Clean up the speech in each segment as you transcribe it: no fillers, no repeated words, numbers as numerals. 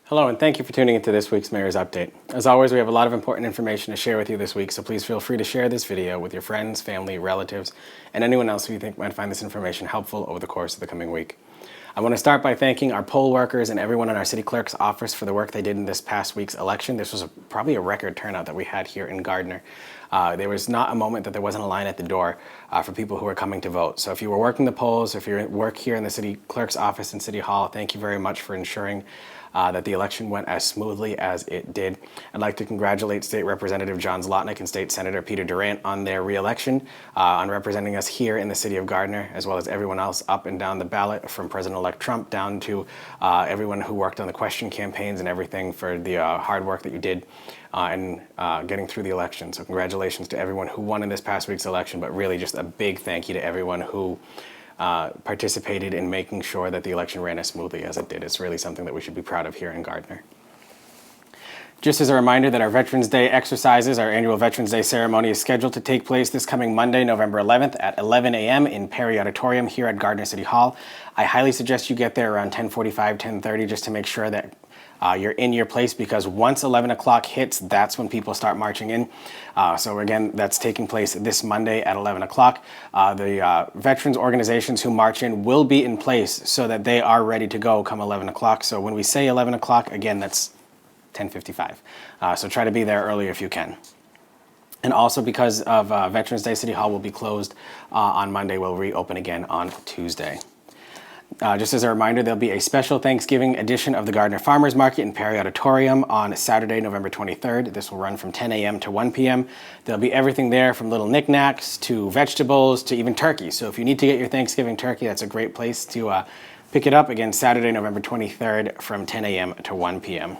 Hello, and thank you for tuning into this week's Mayor's Update. As always, we have a lot of important information to share with you this week, so please feel free to share this video with your friends, family, relatives, and anyone else who you think might find this information helpful over the course of the coming week. I want to start by thanking our poll workers and everyone in our city clerk's office for the work they did in this past week's election. This was probably a record turnout that we had here in Gardner. There was not a moment that there wasn't a line at the door for people who were coming to vote. So if you were working the polls, if you work here in the city clerk's office in City Hall, thank you very much for ensuring that the election went as smoothly as it did. I'd like to congratulate State Representative John Zlotnick and State Senator Peter Durant on their re-election, on representing us here in the city of Gardner, as well as everyone else up and down the ballot, from President-elect Trump down to everyone who worked on the question campaigns and everything for the hard work that you did in getting through the election. So congratulations to everyone who won in this past week's election, but really just a big thank you to everyone who participated in making sure that the election ran as smoothly as it did. It's really something that we should be proud of here in Gardner. Just as a reminder that our Veterans Day exercises, our annual Veterans Day ceremony, is scheduled to take place this coming Monday, November 11th at 11 a.m. in Perry Auditorium here at Gardner City Hall. I highly suggest you get there around 10:45, 10:30 just to make sure that you're in your place, because once 11 o'clock hits, that's when people start marching in. So again, that's taking place this Monday at 11 o'clock. The veterans organizations who march in will be in place so that they are ready to go come 11 o'clock. So when we say 11 o'clock, again, that's 10:55. So try to be there early if you can. And also, because of Veterans Day, City Hall will be closed on Monday. We'll reopen again on Tuesday. Just as a reminder, there'll be a special Thanksgiving edition of the Gardner Farmers Market in Perry Auditorium on Saturday, November 23rd. This will run from 10 a.m. to 1 p.m. There'll be everything there, from little knickknacks to vegetables to even turkey. So if you need to get your Thanksgiving turkey, that's a great place to pick it up. Again, Saturday, November 23rd from 10 a.m. to 1 p.m.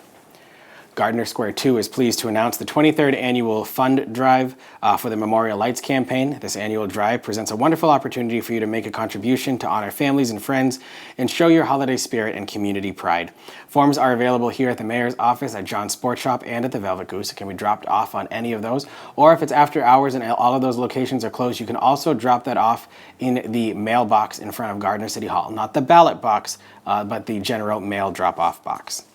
Gardner Square 2 is pleased to announce the 23rd annual fund drive for the Memorial Lights campaign. This annual drive presents a wonderful opportunity for you to make a contribution to honor families and friends and show your holiday spirit and community pride. Forms are available here at the Mayor's office, at John's Sports Shop, and at the Velvet Goose. It can be dropped off on any of those, or if it's after hours and all of those locations are closed, you can also drop that off in the mailbox in front of Gardner City Hall. Not the ballot box, but the general mail drop-off box.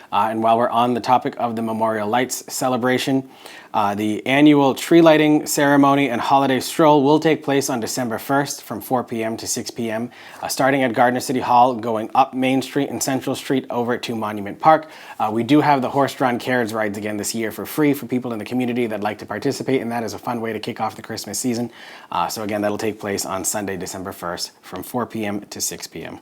And while we're on the topic of the Memorial Lights celebration, the annual tree lighting ceremony and holiday stroll will take place on December 1st from 4 p.m. to 6 p.m., starting at Gardner City Hall, going up Main Street and Central Street over to Monument Park. We do have the horse-drawn carriage rides again this year for free for people in the community that'd like to participate, and that is a fun way to kick off the Christmas season. So again, that'll take place on Sunday, December 1st from 4 p.m. to 6 p.m.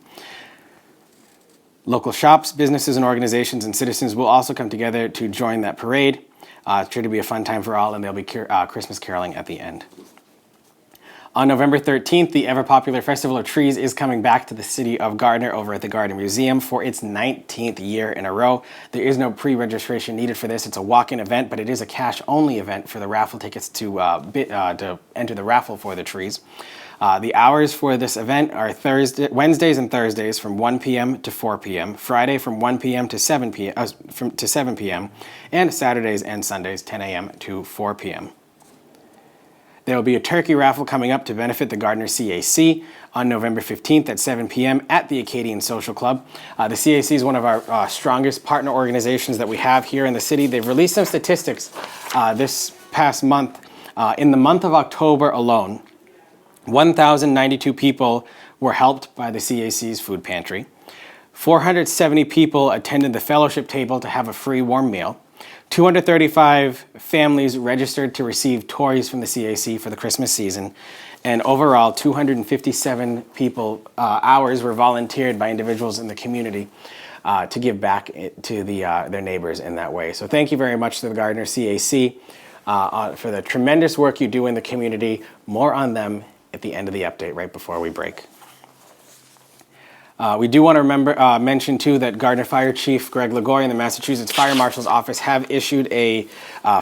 Local shops, businesses, and organizations and citizens will also come together to join that parade. It's sure to be a fun time for all, and there'll be Christmas caroling at the end. On November 13th, the ever-popular Festival of Trees is coming back to the city of Gardner over at the Gardner Museum for its 19th year in a row. There is no pre-registration needed for this. It's a walk-in event, but it is a cash-only event for the raffle tickets to enter the raffle for the trees. The hours for this event are Wednesdays and Thursdays from 1 p.m. to 4 p.m., Friday from 1 p.m. to 7 p.m., and Saturdays and Sundays 10 a.m. to 4 p.m. There will be a turkey raffle coming up to benefit the Gardner CAC on November 15th at 7 p.m. at the Acadian Social Club. The CAC is one of our strongest partner organizations that we have here in the city. They've released some statistics this past month. In the month of October alone, 1,092 people were helped by the CAC's food pantry. 470 people attended the fellowship table to have a free warm meal. 235 families registered to receive toys from the CAC for the Christmas season. And overall, 257 hours were volunteered by individuals in the community to give back to their neighbors in that way. So thank you very much to the Gardner CAC for the tremendous work you do in the community. More on them at the end of the update, right before we break. We do want to mention too that Gardner Fire Chief Greg Lagoy and the Massachusetts Fire Marshal's Office have issued a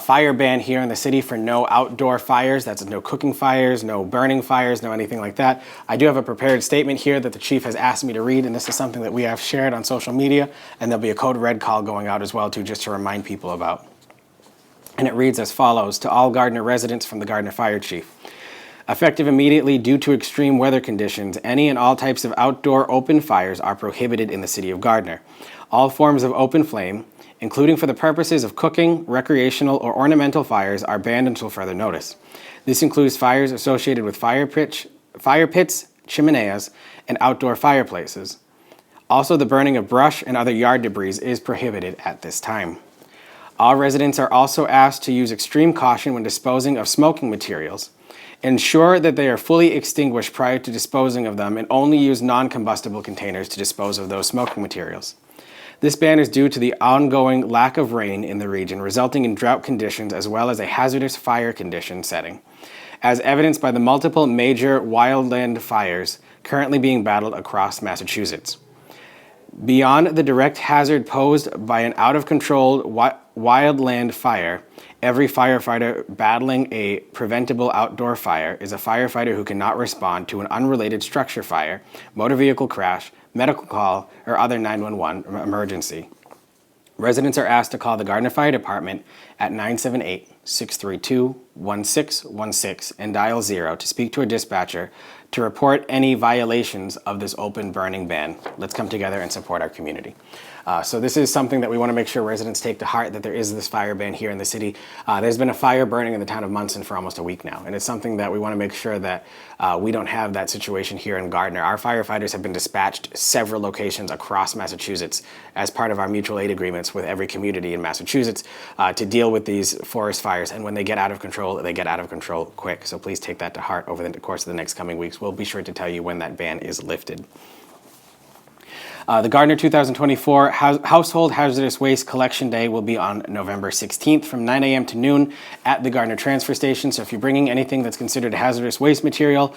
fire ban here in the city for no outdoor fires. That's no cooking fires, no burning fires, no anything like that. I do have a prepared statement here that the chief has asked me to read, and this is something that we have shared on social media, and there'll be a code red call going out as well too, just to remind people about. And it reads as follows: to all Gardner residents from the Gardner Fire Chief. Effective immediately due to extreme weather conditions, any and all types of outdoor open fires are prohibited in the city of Gardner. All forms of open flame, including for the purposes of cooking, recreational, or ornamental fires, are banned until further notice. This includes fires associated with fire pits, chimeneas, and outdoor fireplaces. Also, the burning of brush and other yard debris is prohibited at this time. All residents are also asked to use extreme caution when disposing of smoking materials. Ensure that they are fully extinguished prior to disposing of them and only use non-combustible containers to dispose of those smoking materials. This ban is due to the ongoing lack of rain in the region, resulting in drought conditions as well as a hazardous fire condition setting, as evidenced by the multiple major wildland fires currently being battled across Massachusetts. Beyond the direct hazard posed by an out-of-control wildland fire, every firefighter battling a preventable outdoor fire is a firefighter who cannot respond to an unrelated structure fire, motor vehicle crash, medical call, or other 911 emergency. Residents are asked to call the Gardner Fire Department at 978-632-1616 and dial 0 to speak to a dispatcher to report any violations of this open burning ban. Let's come together and support our community. So this is something that we want to make sure residents take to heart, that there is this fire ban here in the city. There's been a fire burning in the town of Munson for almost a week now, and it's something that we want to make sure that we don't have that situation here in Gardner. Our firefighters have been dispatched several locations across Massachusetts as part of our mutual aid agreements with every community in Massachusetts to deal with these forest fires, and when they get out of control, they get out of control quick. So please take that to heart over the course of the next coming weeks. We'll be sure to tell you when that ban is lifted. The Gardner 2024 Household Hazardous Waste Collection Day will be on November 16th from 9 a.m. to noon at the Gardner Transfer Station. So if you're bringing anything that's considered hazardous waste material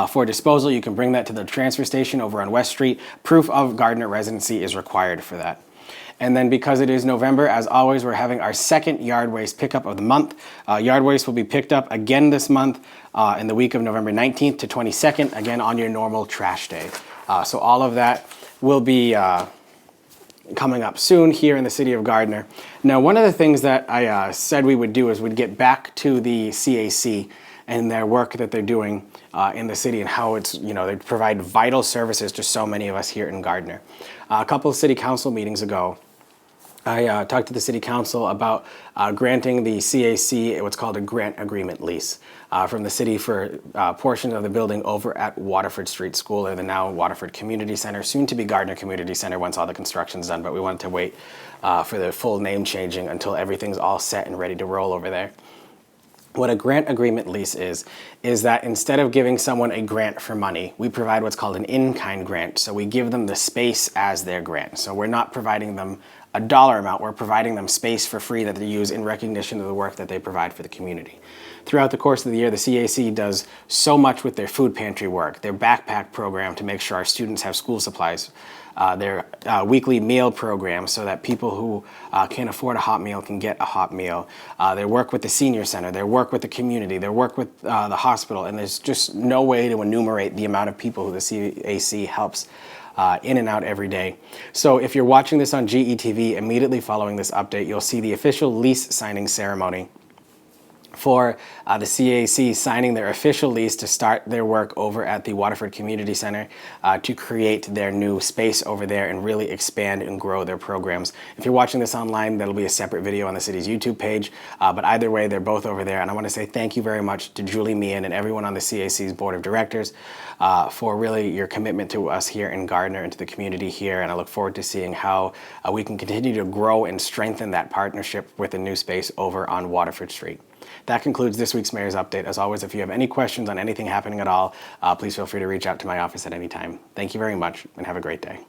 for disposal, you can bring that to the transfer station over on West Street. Proof of Gardner residency is required for that. And then because it is November, as always, we're having our second yard waste pickup of the month. Yard waste will be picked up again this month in the week of November 19th to 22nd, again on your normal trash day. So all of that will be coming up soon here in the city of Gardner. Now, one of the things that I said we would do is we'd get back to the CAC and their work that they're doing in the city and how it's, they provide vital services to so many of us here in Gardner. A couple of city council meetings ago, I talked to the city council about granting the CAC what's called a grant agreement lease from the city for portions of the building over at Waterford Street School, or the now Waterford Community Center, soon to be Gardner Community Center once all the construction's done, but we wanted to wait for the full name changing until everything's all set and ready to roll over there. What a grant agreement lease is that instead of giving someone a grant for money, we provide what's called an in-kind grant. So we give them the space as their grant. So we're not providing them a dollar amount, we're providing them space for free that they use in recognition of the work that they provide for the community. Throughout the course of the year, the CAC does so much with their food pantry work, their backpack program to make sure our students have school supplies, their weekly meal program so that people who can't afford a hot meal can get a hot meal, their work with the senior center, their work with the community, their work with the hospital, and there's just no way to enumerate the amount of people who the CAC helps in and out every day. So if you're watching this on GETV, immediately following this update, you'll see the official lease signing ceremony for the CAC signing their official lease to start their work over at the Waterford Community Center to create their new space over there and really expand and grow their programs. If you're watching this online, that'll be a separate video on the city's YouTube page, but either way, they're both over there. And I want to say thank you very much to Julie Meehan and everyone on the CAC's board of directors for really your commitment to us here in Gardner and to the community here. And I look forward to seeing how we can continue to grow and strengthen that partnership with the new space over on Waterford Street. That concludes this week's Mayor's Update. As always, if you have any questions on anything happening at all, please feel free to reach out to my office at any time. Thank you very much and have a great day.